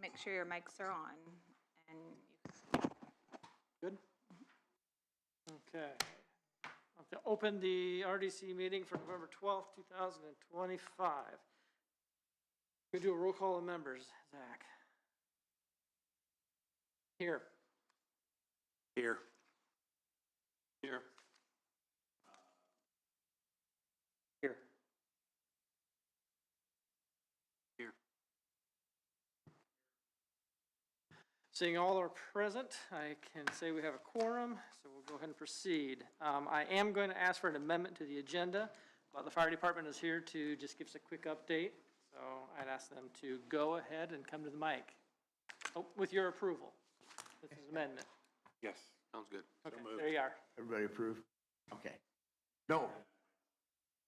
make sure your mics are on and Good? Okay. I'll have to open the RDC meeting for November 12th, 2025. We do a roll call of members. Zach. Here. Here. Here. Here. Here. Seeing all are present, I can say we have a quorum, so we'll go ahead and proceed. I am going to ask for an amendment to the agenda, but the fire department is here to just give us a quick update. So I'd ask them to go ahead and come to the mic. Oh, with your approval. This is amendment. Yes, sounds good. Okay, there you are. Everybody approve? Okay. No.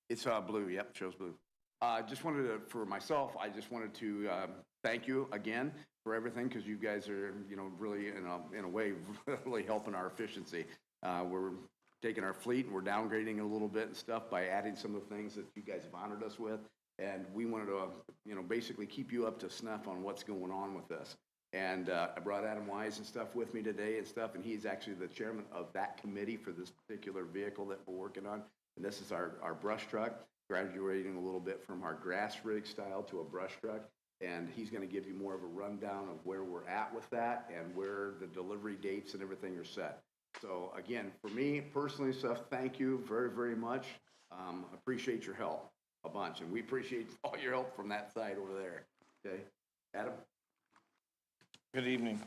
It's blue, yep, shows blue. Just wanted to, for myself, I just wanted to thank you again for everything, because you guys are, really in a way, really helping our efficiency. We're taking our fleet and we're downgrading it a little bit and stuff by adding some of the things that you guys have honored us with. And we wanted to, basically keep you up to snuff on what's going on with this. And I brought Adam Wise and stuff with me today and stuff, and he's actually the chairman of that committee for this particular vehicle that we're working on. And this is our brush truck, graduating a little bit from our grass rig style to a brush truck. And he's going to give you more of a rundown of where we're at with that and where the delivery dates and everything are set. So again, for me personally, stuff, thank you very, very much. Appreciate your help a bunch, and we appreciate all your help from that side over there. Okay, Adam? Good evening.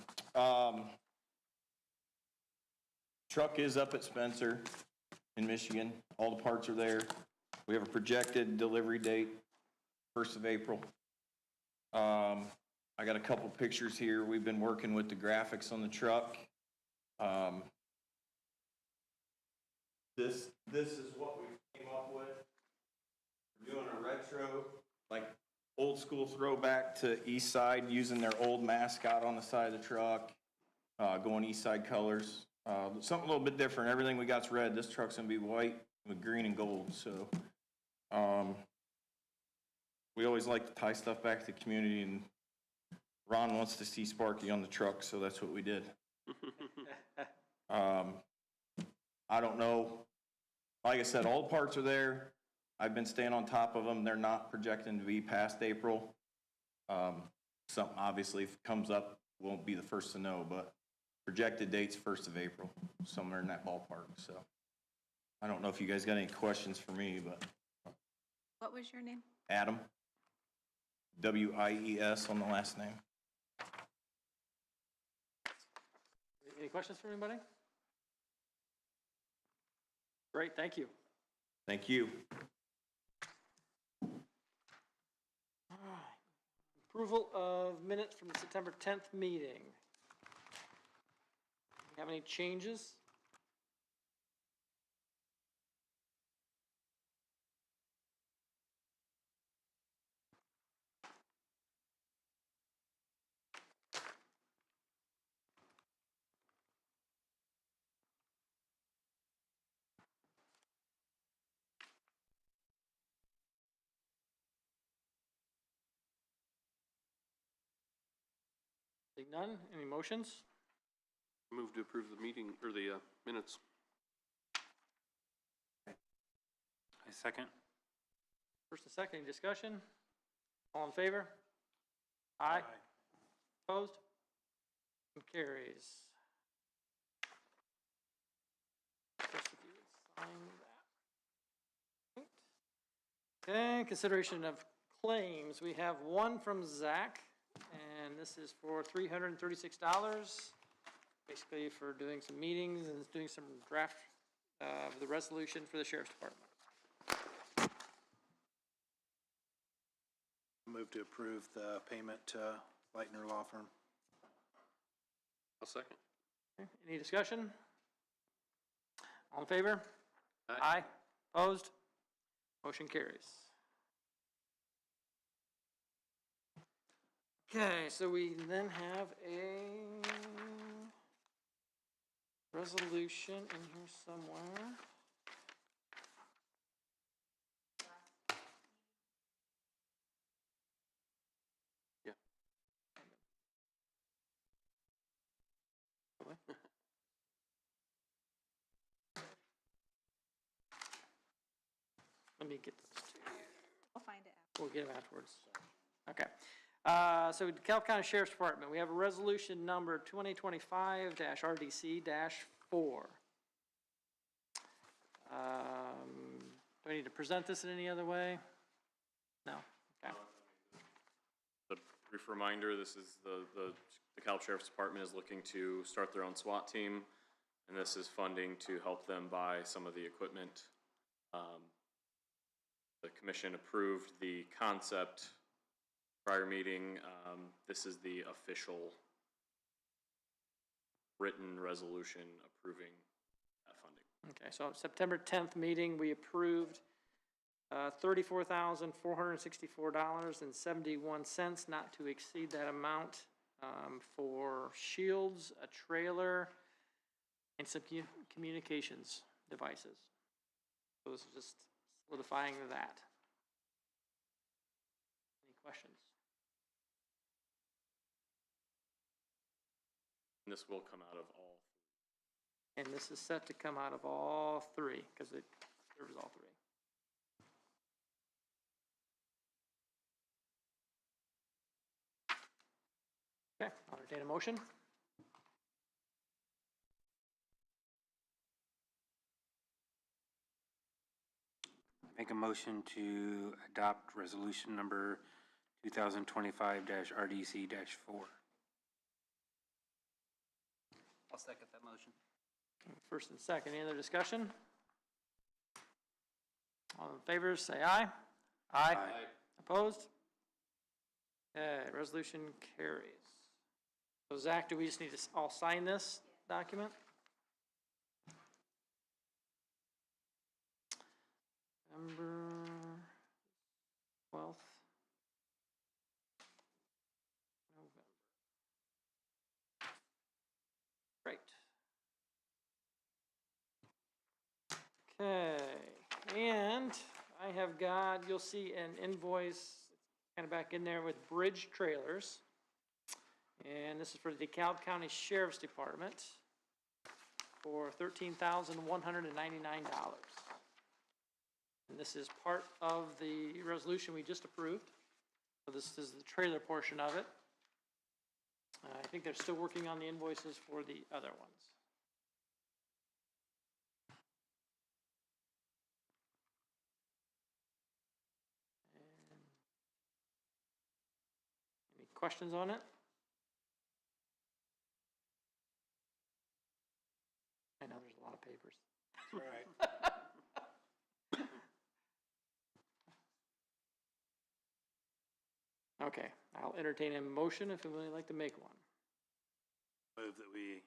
Truck is up at Spencer in Michigan. All the parts are there. We have a projected delivery date, 1st of April. I got a couple pictures here. We've been working with the graphics on the truck. This is what we came up with. We're doing a retro, like old school throwback to East Side, using their old mascot on the side of the truck, going East Side colors. Something a little bit different. Everything we got's red. This truck's gonna be white with green and gold. So we always like to tie stuff back to the community, and Ron wants to see Sparky on the truck, so that's what we did. I don't know. Like I said, all the parts are there. I've been staying on top of them. They're not projecting to be past April. Something obviously, if it comes up, won't be the first to know, but projected date's 1st of April, somewhere in that ballpark. So I don't know if you guys got any questions for me, but. what was your name? Adam, W-I-E-S on the last name. Any questions for anybody? Great, thank you. Thank you. All right. Approval of minutes from the September 10th meeting. Have any changes? Seeing none, any motions? Move to approve the meeting, or the minutes. I second. First and second, any discussion? All in favor? Aye. Opposed? And carries. Just if you would sign that. Okay, consideration of claims. We have one from Zach, and this is for $336. Basically for doing some meetings and doing some draft of the resolution for the Sheriff's Department. Move to approve the payment to Leitner Law Firm. I'll second. Okay, any discussion? All in favor? Aye. Aye. Opposed? Motion carries. Okay, so we then have a resolution in here somewhere. me get those to you. We'll find it. We'll get them afterwards. Okay. So DeKalb County Sheriff's Department, we have a resolution number 2025-RDC-4. Do I need to present this in any other way? No? Okay. A brief reminder, this is the DeKalb Sheriff's Department is looking to start their own SWAT team, and this is funding to help them buy some of the equipment. The commission approved the concept prior meeting. This is the official written resolution approving that funding. Okay, so September 10th meeting, we approved $34,464.71, not to exceed that amount, for shields, a trailer, and some communications devices. So this is just solidifying that. Any questions? And this will come out of all. And this is set to come out of all three, because it serves all three. Okay, I'll entertain a motion. Make a motion to adopt resolution number 2025-RDC-4. I'll second that motion. First and second, any other discussion? All in favor, say aye. Aye. Opposed? Okay, resolution carries. So Zach, do we just need to all sign this document? November 12th. November. Great. Okay, and I have got, you'll see an invoice kind of back in there with Bridge Trailers. And this is for the DeKalb County Sheriff's Department for $13,199. And this is part of the resolution we just approved. So this is the trailer portion of it. I think they're still working on the invoices for the other ones. Any questions on it? I know there's a lot of papers. All right. Okay, I'll entertain a motion if somebody would like to make one. Move that we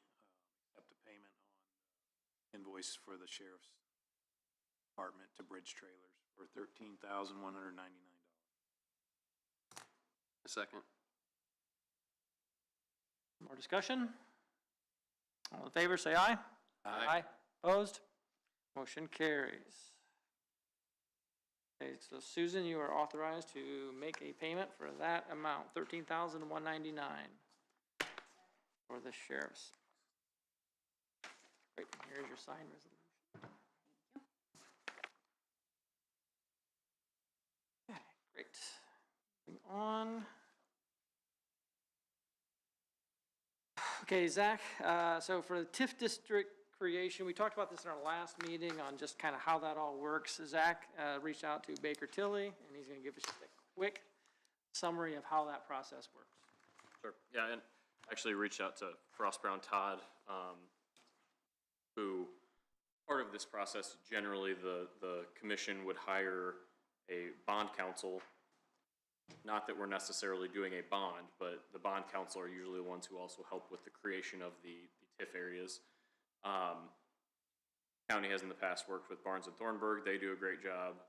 accept a payment on invoice for the sheriff's department to Bridge Trailers for $13,199. A second. More discussion? All in favor, say aye. Aye. Opposed? Motion carries. Okay, so Susan, you are authorized to make a payment for that amount, $13,199 for the sheriff's. Great, here's your signed resolution. Okay, great. Moving on. Okay, Zach, so for the TIF district creation, we talked about this in our last meeting on just kind of how that all works. Zach reached out to Baker Tilly, and he's going to give us just a quick summary of how that process works. Sure. Yeah, and actually reached out to Frost Brown Todd, who, part of this process, generally the commission would hire a bond counsel. Not that we're necessarily doing a bond, but the bond counsel are usually the ones who also help with the creation of the TIF areas. County has in the past worked with Barnes and Thornburg. They do a great job.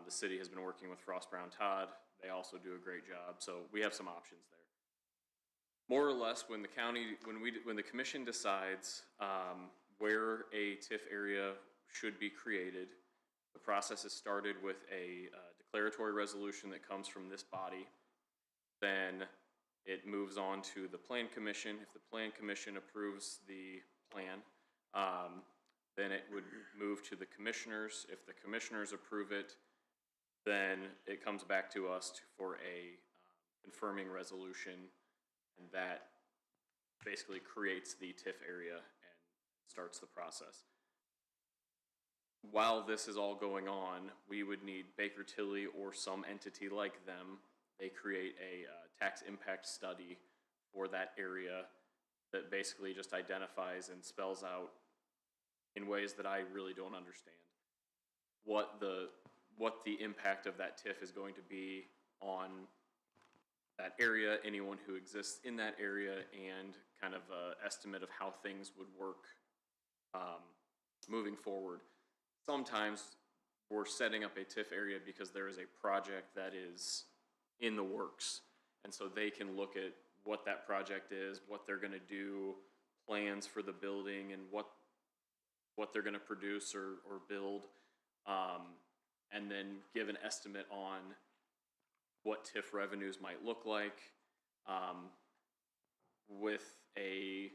The city has been working with Frost Brown Todd. They also do a great job. So we have some options there. More or less, when the commission decides where a TIF area should be created, the process is started with a declaratory resolution that comes from this body. Then it moves on to the Plan Commission. If the Plan Commission approves the plan, then it would move to the commissioners. If the commissioners approve it, then it comes back to us for a confirming resolution, and that basically creates the TIF area and starts the process. While this is all going on, we would need Baker Tilly or some entity like them. They create a tax impact study for that area that basically just identifies and spells out in ways that I really don't understand what the impact of that TIF is going to be on that area, anyone who exists in that area, and kind of an estimate of how things would work moving forward. Sometimes we're setting up a TIF area because there is a project that is in the works, and so they can look at what that project is, what they're going to do, plans for the building, and what they're going to produce or build, and then give an estimate on what TIF revenues might look like, with a,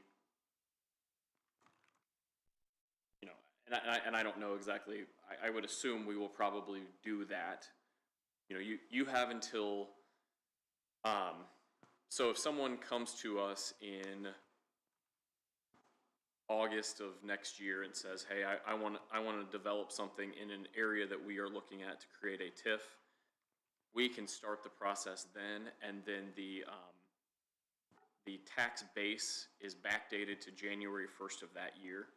you know, and I don't know exactly. I would assume we will probably do that. You know, you have until, so if someone comes to us in August of next year and says, hey, I want to develop something in an area that we are looking at to create a TIF, we can start the process then, and then the tax base is backdated to January 1st of that year.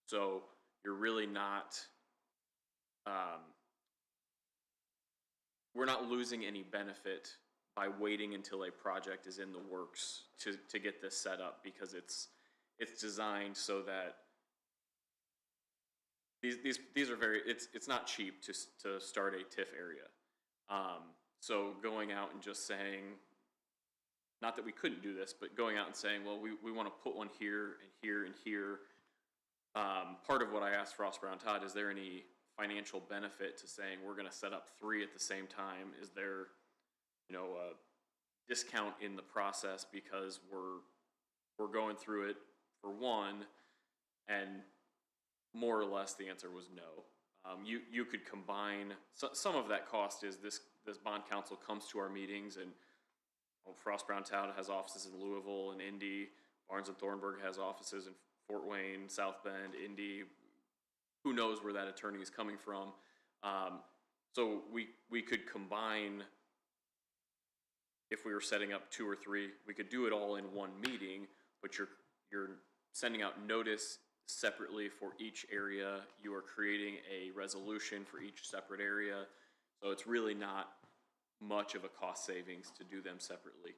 So you're really not, we're not losing any benefit by waiting until a project is in the works to get this set up, because it's designed so that these are very, it's not cheap to start a TIF area. So going out and just saying, not that we couldn't do this, but going out and saying, well, we want to put one here and here and here. Part of what I asked Frost Brown Todd, is there any financial benefit to saying we're going to set up 3 at the same time? Is there, you know, a discount in the process because we're going through it for one? And more or less the answer was no. You could combine, some of that cost is this bond council comes to our meetings, and Frost Brown Town has offices in Louisville and Indy. Barnes and Thornburg has offices in Fort Wayne, South Bend, Indy. Who knows where that attorney is coming from? So we could combine, if we were setting up 2 or 3, we could do it all in one meeting, but you're sending out notice separately for each area. You are creating a resolution for each separate area. So it's really not much of a cost savings to do them separately.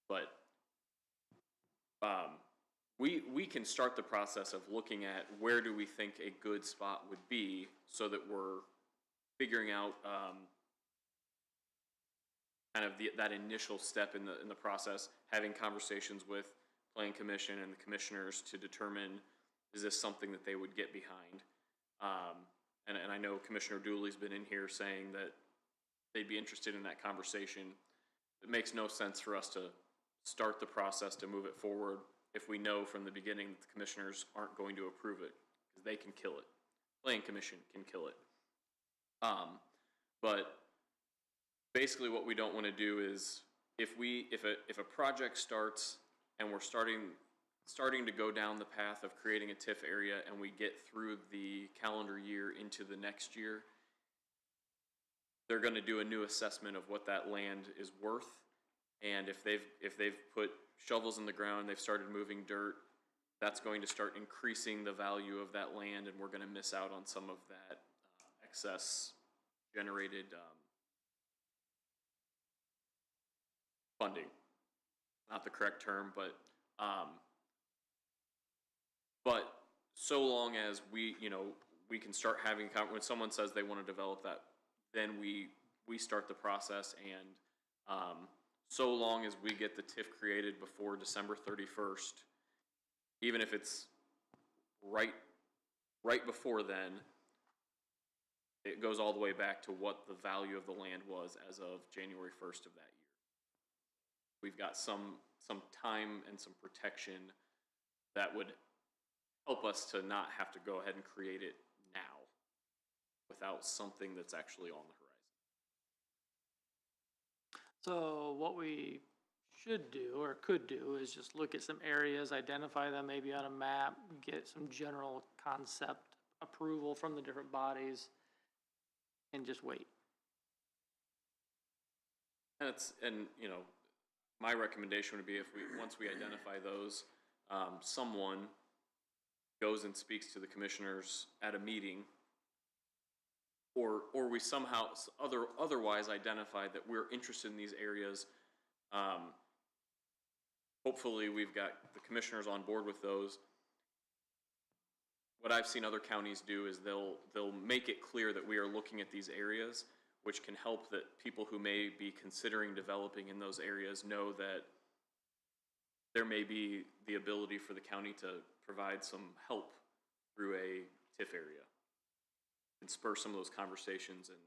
But we can start the process of looking at where do we think a good spot would be, so that we're figuring out kind of that initial step in the process, having conversations with Planning Commission and the commissioners to determine, is this something that they would get behind? And I know Commissioner Dooley's been in here saying that they'd be interested in that conversation. It makes no sense for us to start the process to move it forward if we know from the beginning that the commissioners aren't going to approve it, because they can kill it. Planning Commission can kill it. But basically what we don't want to do is, if a project starts and we're starting to go down the path of creating a TIF area, and we get through the calendar year into the next year, they're going to do a new assessment of what that land is worth. And if they've put shovels in the ground, they've started moving dirt, that's going to start increasing the value of that land, and we're going to miss out on some of that excess generated funding. Not the correct term, but so long as we can start having, when someone says they want to develop that, then we start the process, and so long as we get the TIF created before December 31st, even if it's right before then, it goes all the way back to what the value of the land was as of January 1st of that year. We've got some time and some protection that would help us to not have to go ahead and create it now without something that's actually on the horizon. So what we should do, or could do, is just look at some areas, identify them maybe on a map, get some general concept approval from the different bodies, and just wait. And you know, my recommendation would be if once we identify those, someone goes and speaks to the commissioners at a meeting, or we somehow otherwise identify that we're interested in these areas. Hopefully we've got the commissioners on board with those. What I've seen other counties do is they'll make it clear that we are looking at these areas, which can help that people who may be considering developing in those areas know that there may be the ability for the county to provide some help through a TIF area and spur some of those conversations and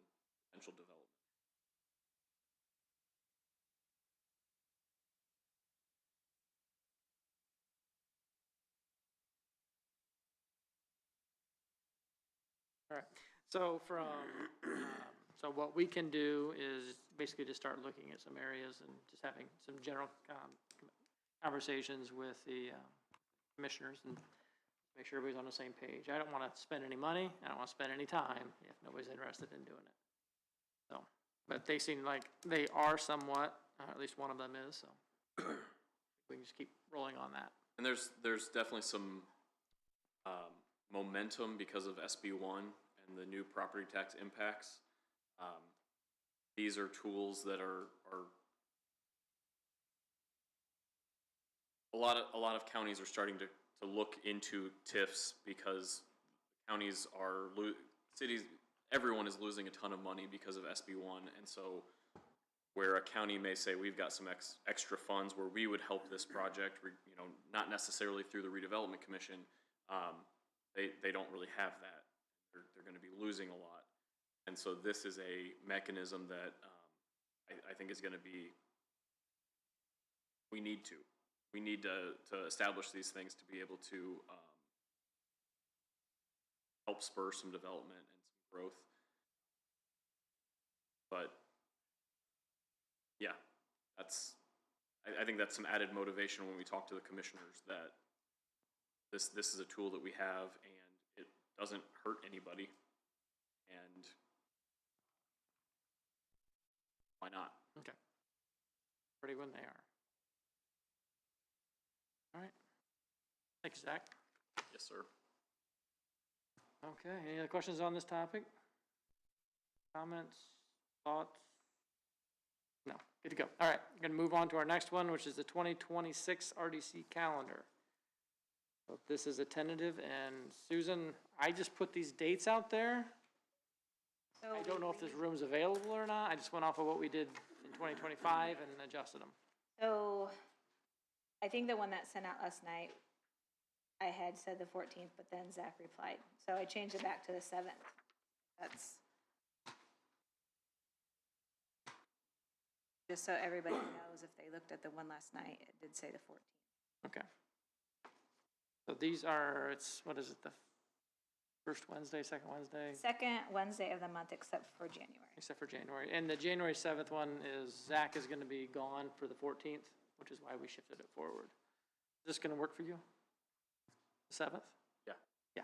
potential development. All right, so so what we can do is basically just start looking at some areas and just having some general conversations with the commissioners and make sure everybody's on the same page. I don't want to spend any money, I don't want to spend any time if nobody's interested in doing it. So, but they seem like they are somewhat, at least one of them is, so we can just keep rolling on that. And there's definitely some momentum because of SB1 and the new property tax impacts. These are tools that are a lot of counties are starting to look into TIFs because counties are cities, everyone is losing a ton of money because of SB1, and so where a county may say we've got some extra funds where we would help this project, you know, not necessarily through the redevelopment commission, they don't really have that. They're going to be losing a lot, and so this is a mechanism that I think is going to be. We need to establish these things to be able to help spur some development and some growth. But yeah, I think that's some added motivation when we talk to the commissioners that this is a tool that we have and it doesn't hurt anybody, and why not? Okay. Ready when they are. All right. Thanks, Zach. Yes, sir. Okay, any other questions on this topic? Comments, thoughts? No, good to go. All right, I'm gonna move on to our next one, which is the 2026 RDC calendar. So this is a tentative, and Susan, I just put these dates out there. So I don't know if this room's available or not. I just went off of what we did in 2025 and adjusted them. So I think the one that sent out last night, I had said the 14th, but then Zach replied. So I changed it back to the 7th. That's just so everybody knows if they looked at the one last night, it did say the 14th. Okay. So these are, what is it, the first Wednesday, second Wednesday? Second Wednesday of the month except for January. Except for January. And the January 7th one is, Zach is going to be gone for the 14th, which is why we shifted it forward. Is this going to work for you? The 7th? Yeah. Yeah.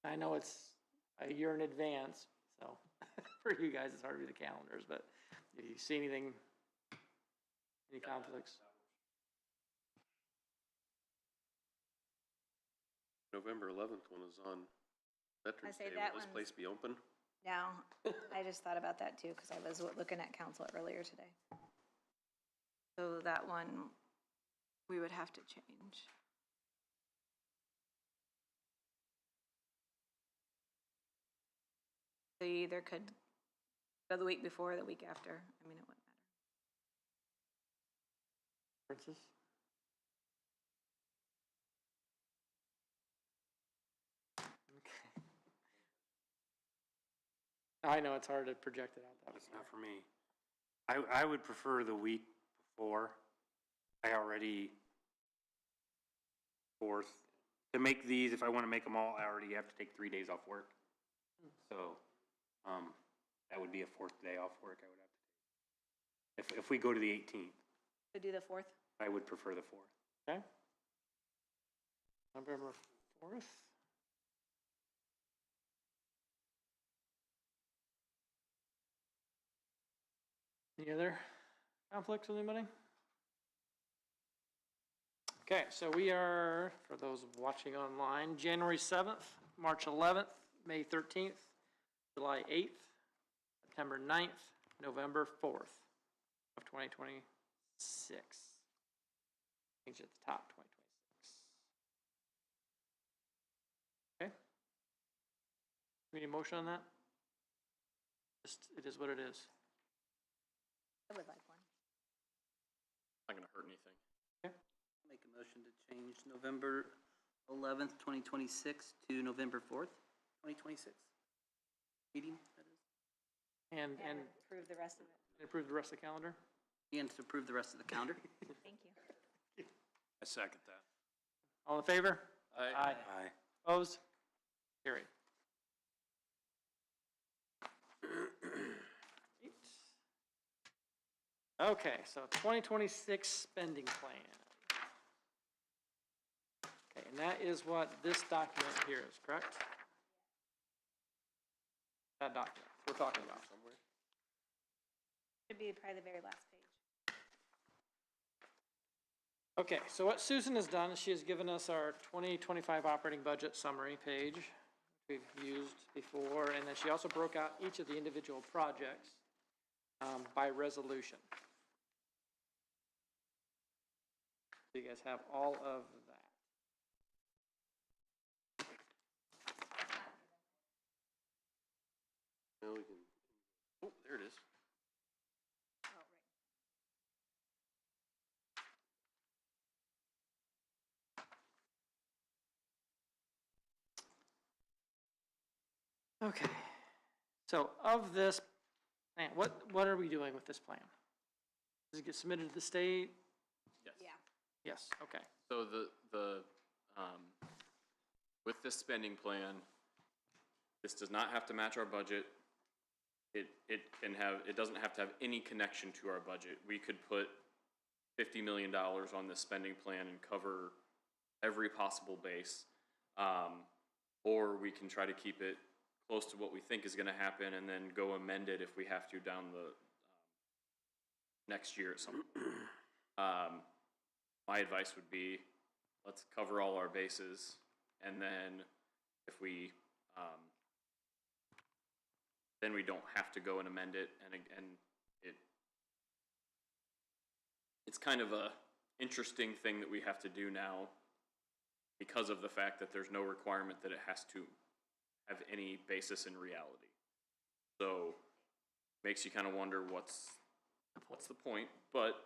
I know it's a year in advance, so for you guys, it's hard to do the calendars, but if you see anything, any conflicts? November 11th one is on Veterans say Day. that Will this one's- place be open? No, I just thought about that too because I was looking at council earlier today. So that one, we would have to change. So you either could go the week before or the week after. I mean, it wouldn't matter. Differences? Okay. I know it's hard to project it out that That's not for me. I would prefer the week before. I already, to make these, if I want to make them all, I already have to take 3 days off work. So, That would be a fourth day off work I would have to take. If we go to the 18th, To do the 4th? I would prefer the 4th. Okay. November 4th. Any other conflicts with anybody? Okay, so we are, for those watching online, January 7th, March 11th, May 13th, July 8th, September 9th, November 4th of 2026. Change at the top, 2026. Okay. We need a motion on that? Just, it is what it is. I would like one. Not gonna hurt anything. Make a motion to change November 11th, 2026 to November 4th, 2026. Meeting, that is. And And approve the rest of it. approve the rest of the calendar? And to approve the rest of the calendar. Thank you. I second that. All in favor? Aye. Aye. Opposed? Carried. Okay, so 2026 spending plan. Okay, and that is what this document here is, correct? That document we're talking about. Should be probably the very last page. Okay, so what Susan has done is she has given us our 2025 operating budget summary page, which we've used before, and then she also broke out each of the individual projects by resolution. So you guys have all of that. Now we can, oh, there it is. Oh, right. Okay, so of this plan, what are we doing with this plan? Does it get submitted to the state? Yes. Yeah. Yes, okay. So with this spending plan, this does not have to match our budget. It doesn't have to have any connection to our budget. We could put $50 million on this spending plan and cover every possible base. Or we can try to keep it close to what we think is gonna happen and then go amend it if we have to down the next year at some point. My advice would be, let's cover all our bases, and then if we, then we don't have to go and amend it, and it's kind of a interesting thing that we have to do now because of the fact that there's no requirement that it has to have any basis in reality. So, makes you kind of wonder what's the point, but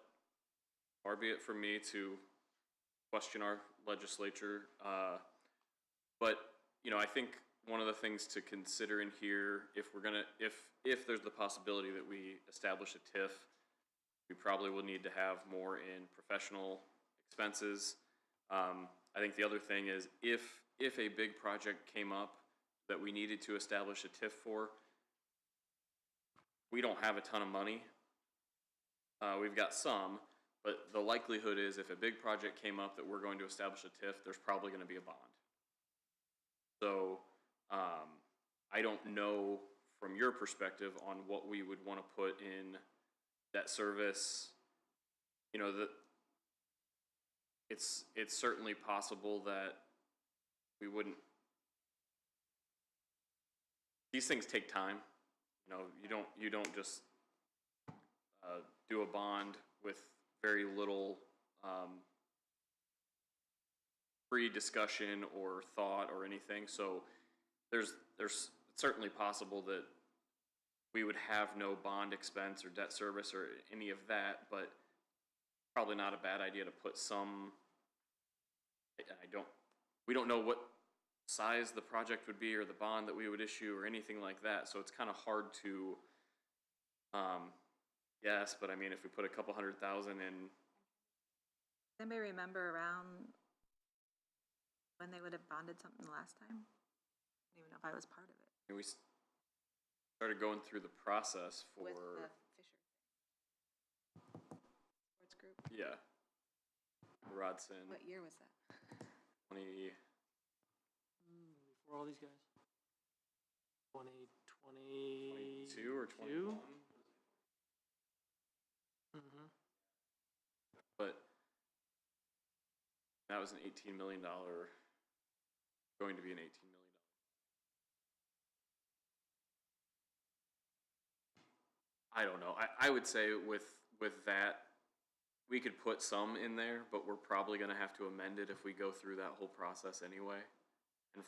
far be it from me to question our legislature. But, you know, I think one of the things to consider in here, if there's the possibility that we establish a TIF, we probably will need to have more in professional expenses. I think the other thing is if a big project came up that we needed to establish a TIF for, we don't have a ton of money. We've got some, but the likelihood is if a big project came up that we're going to establish a TIF, there's probably going to be a bond. So I don't know from your perspective on what we would want to put in debt service. You know, that it's certainly possible that we wouldn't. These things take time. You know, you don't just do a bond with very little pre-discussion or thought or anything. So there's certainly possible that we would have no bond expense or debt service or any of that, but probably not a bad idea to put some. We don't know what size the project would be or the bond that we would issue or anything like that. So it's kind of hard to guess, but I mean, if we put a couple $100,000 in. Does anybody remember around when they would have bonded something last time? I don't even know if I was part of it. started going through the process for, With the Fisher Sports Group. yeah. Rodson, What year was that? 20, Before all these guys. 2022. 22 or 21. Mm-hmm. But that was an $18 million, going to be an $18 million. I don't know. I would say with that, we could put some in there, but we're probably gonna have to amend it if we go through that whole process anyway. And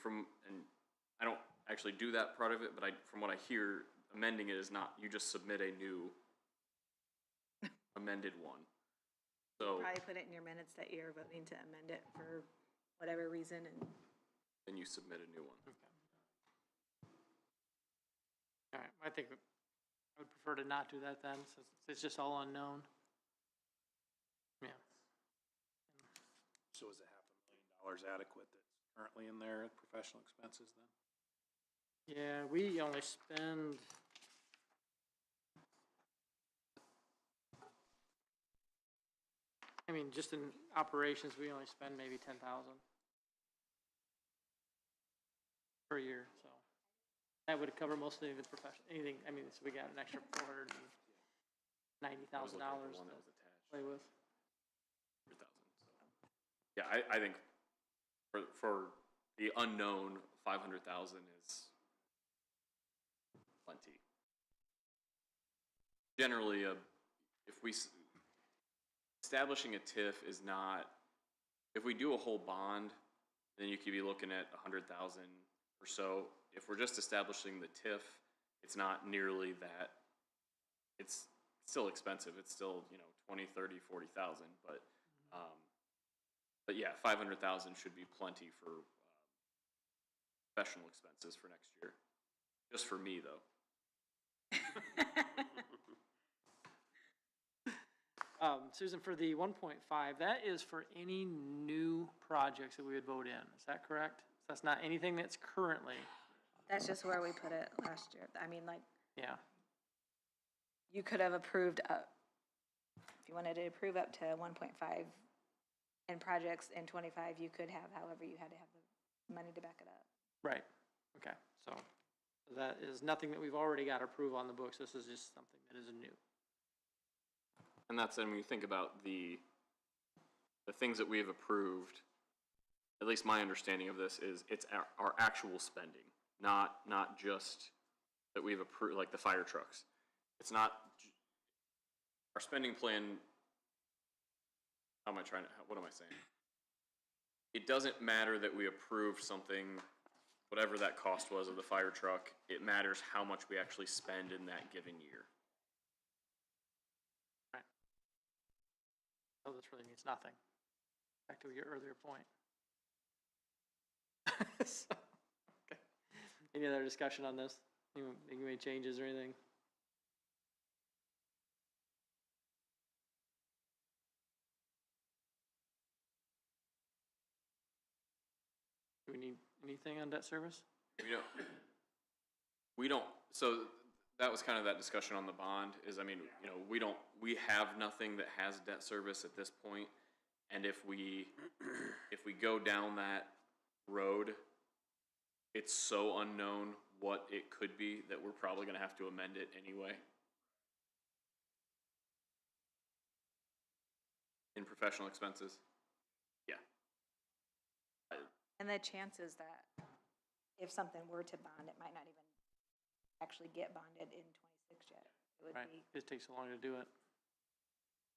I don't actually do that part of it, but from what I hear, amending it is not, you just submit a new amended one. So Probably put it in your minutes that you're voting to amend it for whatever reason, and then you submit a new one. All right, I think I would prefer to not do that then, since it's just all unknown. Yeah. So is it $500,000 adequate that's currently in there at professional expenses then? Yeah, we only spend. I mean, just in operations, we only spend maybe 10,000 per year, so. That would cover mostly the professional, anything, I mean, so we got an extra $490,000 I was looking at the to one that was attached. play with. 100,000. So. Yeah, I think for the unknown, 500,000 is plenty. Generally, establishing a TIF is not, if we do a whole bond, then you could be looking at 100,000 or so. If we're just establishing the TIF, it's not nearly that. It's still expensive. It's still, 20, 30, 40,000, but yeah, 500,000 should be plenty for professional expenses for next year. Just for me, though. Susan, for the 1.5, that is for any new projects that we would vote in. Is that correct? That's not anything that's currently, that's just where we put it last year. I mean, like, yeah. you could have approved up, if you wanted to approve up to 1.5 in projects in 25, you could have, however, you had to have the money to back it up. Right, okay, so that is nothing that we've already got approval on the books. This is just something that is new. And that's, when you think about the things that we have approved, at least my understanding of this is it's our actual spending, not just that we've approved, like the fire trucks. It's not, our spending plan, what am I saying? It doesn't matter that we approved something, whatever that cost was of the fire truck, it matters how much we actually spend in that given year. So this really means nothing. Back to your earlier point. So, okay. Any other discussion on this? Any changes or anything? Do we need anything on debt service? We don't, so that was kind of that discussion on the bond is, we have nothing that has debt service at this point. And if we go down that road, it's so unknown what it could be that we're probably gonna have to amend it anyway. In professional expenses, yeah. And the chances that if something were to bond, it might not even actually get bonded in 26 yet. It would Right, be, it takes so long to do it.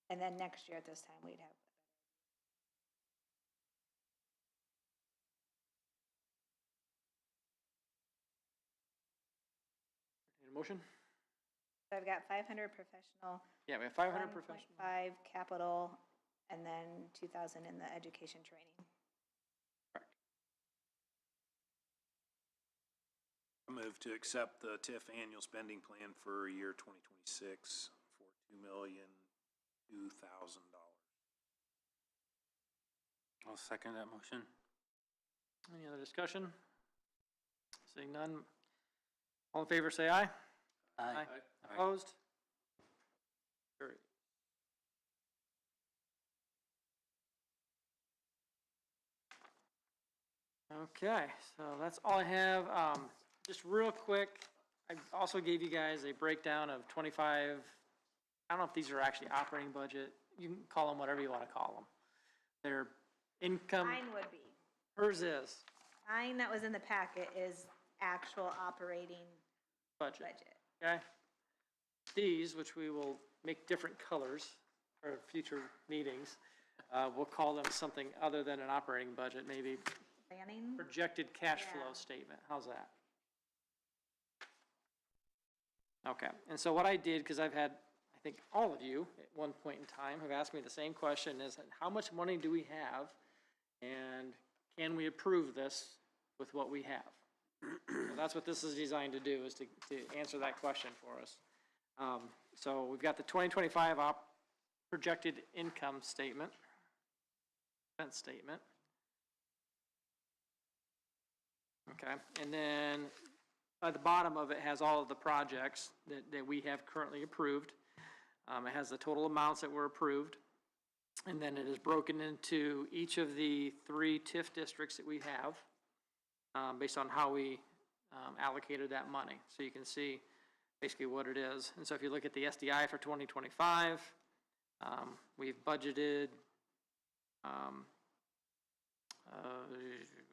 and then next year at this time, we'd have. Need a motion? So I've got 500 professional, Yeah, we have 500 professional. 1.5 capital, and then 2,000 in the education training. I move to accept the TIF annual spending plan for year 2026 for $2,002,000. I'll second that motion. Any other discussion? Seeing none. All in favor, say aye. Aye. Opposed? Carried. Okay, so that's all I have. Just real quick, I also gave you guys a breakdown of 25, I don't know if these are actually operating budget. You can call them whatever you want to call them. Their income, Mine would be. hers is Mine that was in the packet is actual operating budget, budget. okay? These, which we will make different colors for future meetings, we'll call them something other than an operating budget, maybe Planning? projected cash Yeah. flow statement. How's that? Okay, and so what I did, because I've had, I think all of you at one point in time have asked me the same question, is how much money do we have? And can we approve this with what we have? So that's what this is designed to do, is to answer that question for us. So we've got the 2025 projected income statement, expense statement. Okay, and then at the bottom of it has all of the projects that we have currently approved. It has the total amounts that were approved. And then it is broken into each of the 3 TIF districts that we have, based on how we allocated that money. So you can see basically what it is. And so if you look at the SDI for 2025, we've budgeted,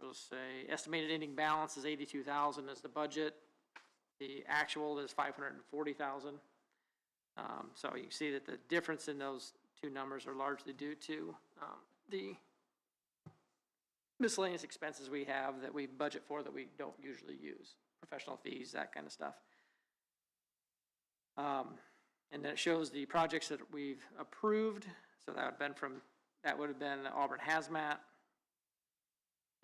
we'll say estimated ending balance is 82,000 as the budget. The actual is 540,000. So you can see that the difference in those two numbers are largely due to the miscellaneous expenses we have that we budget for that we don't usually use, professional fees, that kind of stuff. And then it shows the projects that we've approved. So that would have been Auburn Hazmat.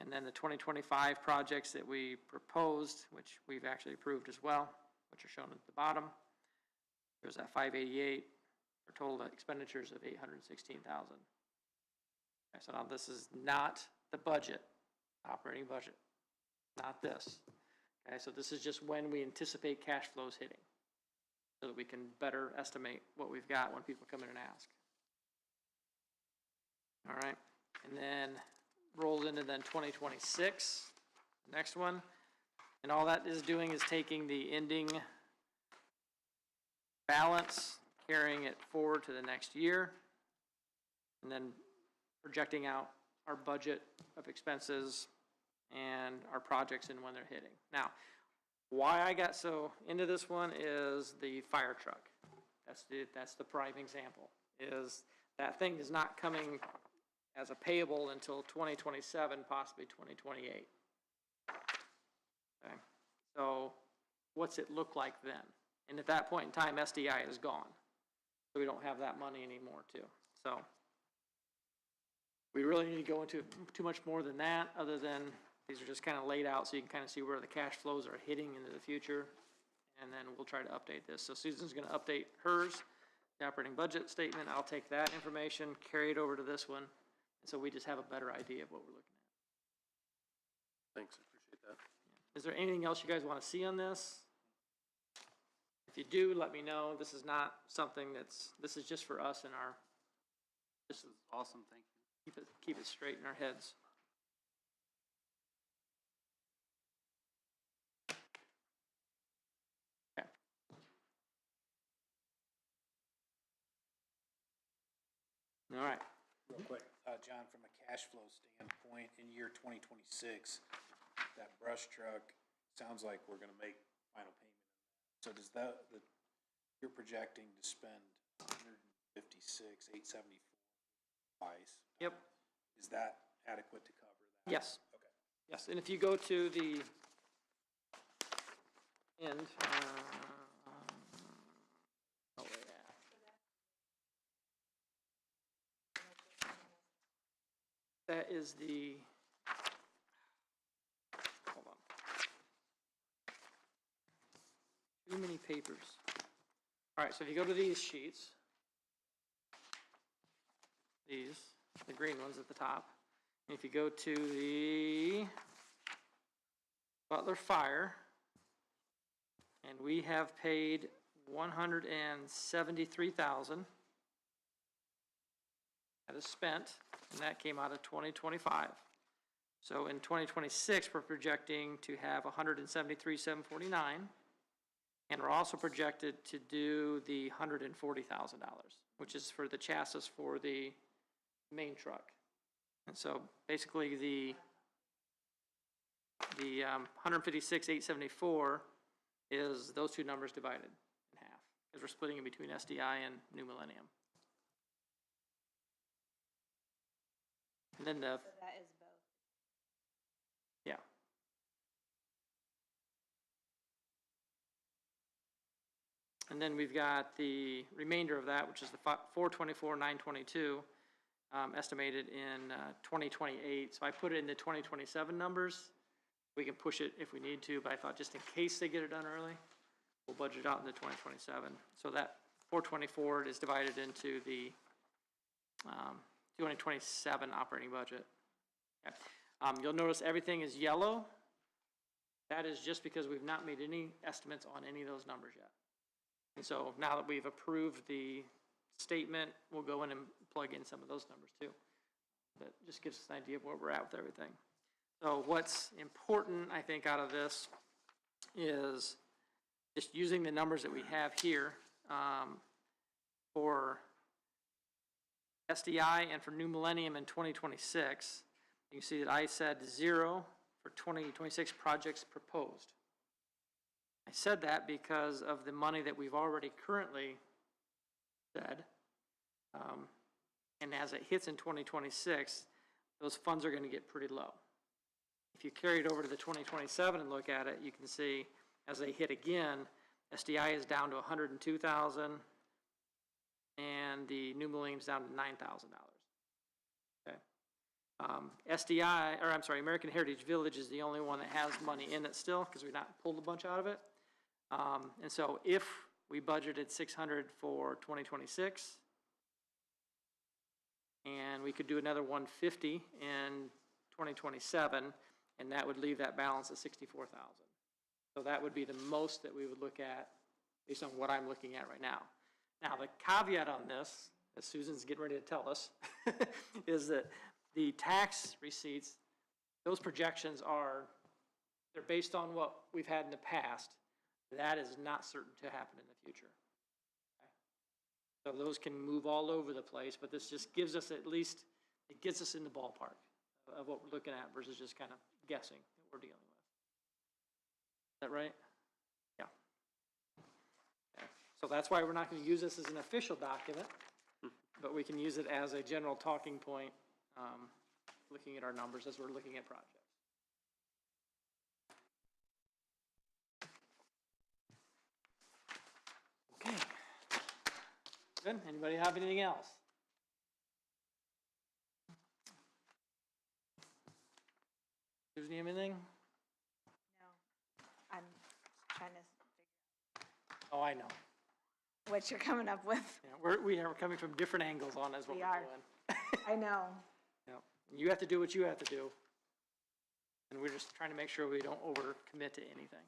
And then the 2025 projects that we proposed, which we've actually approved as well, which are shown at the bottom. There's that 588 for total expenditures of 816,000. Okay, so now this is not the budget, operating budget, not this. Okay, so this is just when we anticipate cash flows hitting, so that we can better estimate what we've got when people come in and ask. All right, and then rolls into then 2026, next one. And all that is doing is taking the ending balance, carrying it forward to the next year, and then projecting out our budget of expenses and our projects and when they're hitting. Now, why I got so into this one is the fire truck. That's the prime example, is that thing is not coming as a payable until 2027, possibly 2028. Okay, so what's it look like then? And at that point in time, SDI is gone. So we don't have that money anymore too. So we really need to go into too much more than that, other than these are just kind of laid out so you can kind of see where the cash flows are hitting into the future. And then we'll try to update this. So Susan's going to update hers, the operating budget statement. I'll take that information, carry it over to this one. And so we just have a better idea of what we're looking at. Thanks, I appreciate that. Is there anything else you guys want to see on this? If you do, let me know. This is not something this is just for us and our, This is awesome, thank you. keep it straight in our heads. Okay. All right. Real quick, John, from a cash flow standpoint, in year 2026, that brush truck, sounds like we're gonna make final payment. So does you're projecting to spend 156,874 twice? Yep. Is that adequate to cover that? Yes. Okay. Yes, and if you go to the end, oh, yeah. That is the, hold on. Too many papers. All right, so if you go to these sheets, the green ones at the top, and if you go to the Butler Fire, And we have paid 173,000. That is spent, and that came out of 2025. So in 2026, we're projecting to have 173,749, and we're also projected to do the $140,000, which is for the chassis for the main truck. And so basically the 156,874 is those two numbers divided in half, because we're splitting in between SDI and New Millennium. And then the, So that is both. yeah. And then we've got the remainder of that, which is the 424,922, estimated in 2028. So I put it in the 2027 numbers. We can push it if we need to, but I thought just in case they get it done early, we'll budget out into 2027. So that 424 is divided into the 2027 operating budget. Okay. You'll notice everything is yellow. That is just because we've not made any estimates on any of those numbers yet. And so now that we've approved the statement, we'll go in and plug in some of those numbers too. That just gives us an idea of where we're at with everything. So what's important, I think, out of this is just using the numbers that we have here for SDI and for New Millennium in 2026. You can see that I said 0 for 2026 projects proposed. I said that because of the money that we've already currently said. And as it hits in 2026, those funds are going to get pretty low. If you carry it over to the 2027 and look at it, you can see as they hit again, SDI is down to 102,000 and the New Millennium's down to $9,000. Okay. SDI, or I'm sorry, American Heritage Village is the only one that has money in it still because we've not pulled a bunch out of it. And so if we budgeted 600 for 2026, and we could do another 150 in 2027, and that would leave that balance of 64,000. So that would be the most that we would look at based on what I'm looking at right now. Now, the caveat on this, as Susan's getting ready to tell us, is that the tax receipts, those projections they're based on what we've had in the past. That is not certain to happen in the future. Okay? So those can move all over the place, but this just gives us it gets us in the ballpark of what we're looking at versus just kind of guessing that we're dealing with. Is that right? Yeah. Okay. So that's why we're not going to use this as an official document, but we can use it as a general talking point, looking at our numbers as we're looking at projects. Okay. Good. Anybody have anything else? Susan, anything? No, I'm trying to figure Oh, I know. out what you're coming up with. Yeah, we are coming from different angles on as what We we're are. doing. I know. Yeah. You have to do what you have to do. And we're just trying to make sure we don't overcommit to anything.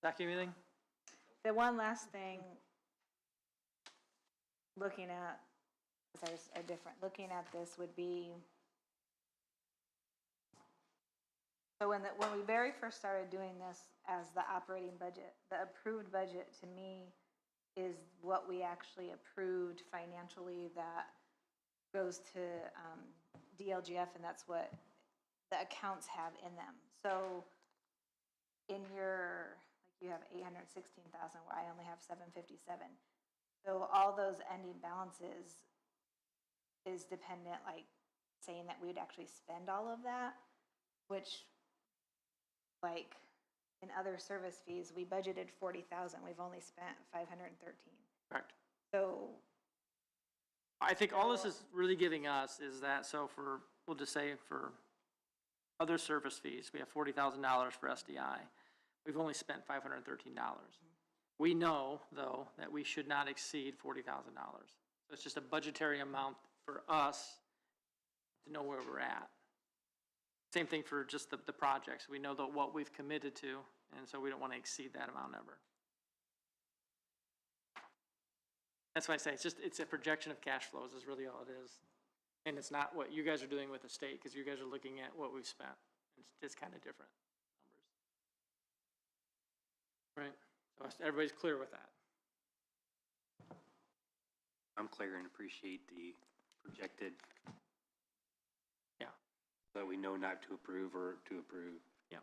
Zach, anything? The one last thing, looking at, there's a different, looking at this would be, so when we very first started doing this as the operating budget, the approved budget to me is what we actually approved financially that goes to DLGF, and that's what the accounts have in them. So in your, like you have 816,000 where I only have 757. So all those ending balances is dependent, like saying that we would actually spend all of that, which like in other service fees, we budgeted 40,000. We've only spent 513. Correct. So I think all this is really giving us is that, so for, we'll just say for other service fees, we have $40,000 for SDI. We've only spent $513. We know, though, that we should not exceed $40,000. So it's just a budgetary amount for us to know where we're at. Same thing for just the projects. We know that what we've committed to, and so we don't want to exceed that amount ever. That's why I say it's a projection of cash flows is really all it is. And it's not what you guys are doing with the state, because you guys are looking at what we've spent. It's kind of different numbers. Right? So everybody's clear with that. I'm clear and appreciate the projected. Yeah. So that we know not to approve or to approve. Yeah.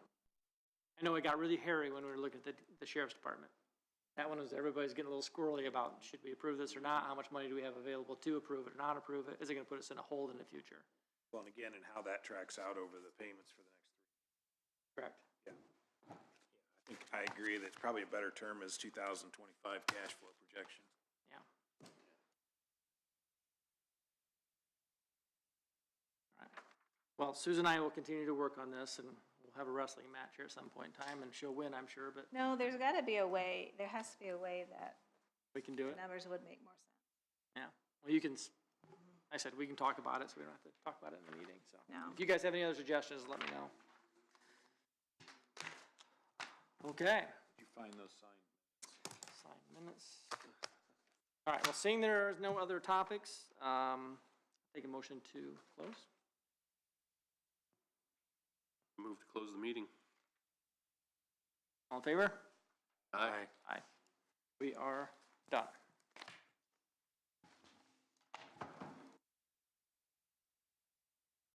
I know it got really hairy when we were looking at the sheriff's department. That one was, everybody's getting a little squirrely about, should we approve this or not? How much money do we have available to approve it or not approve it? Is it gonna put us in a hole in the future? Well, and again, and how that tracks out over the payments for the next 3. Correct. Yeah. I think I agree that probably a better term is 2025 cash flow projection. Yeah. All right. Well, Susan and I will continue to work on this, and we'll have a wrestling match here at some point in time, and she'll win, I'm sure, but No, there's gotta be a way, there has to be a way that we can do the it. numbers would make more sense. Yeah. Well, you can, I said, we can talk about it, so we don't have to talk about it in the meeting, so. No. If you guys have any other suggestions, let me know. Okay. Did you find those signed? Sign minutes. All right, well, seeing there is no other topics, take a motion to close. Move to close the meeting. All in favor? Aye. Aye. We are done.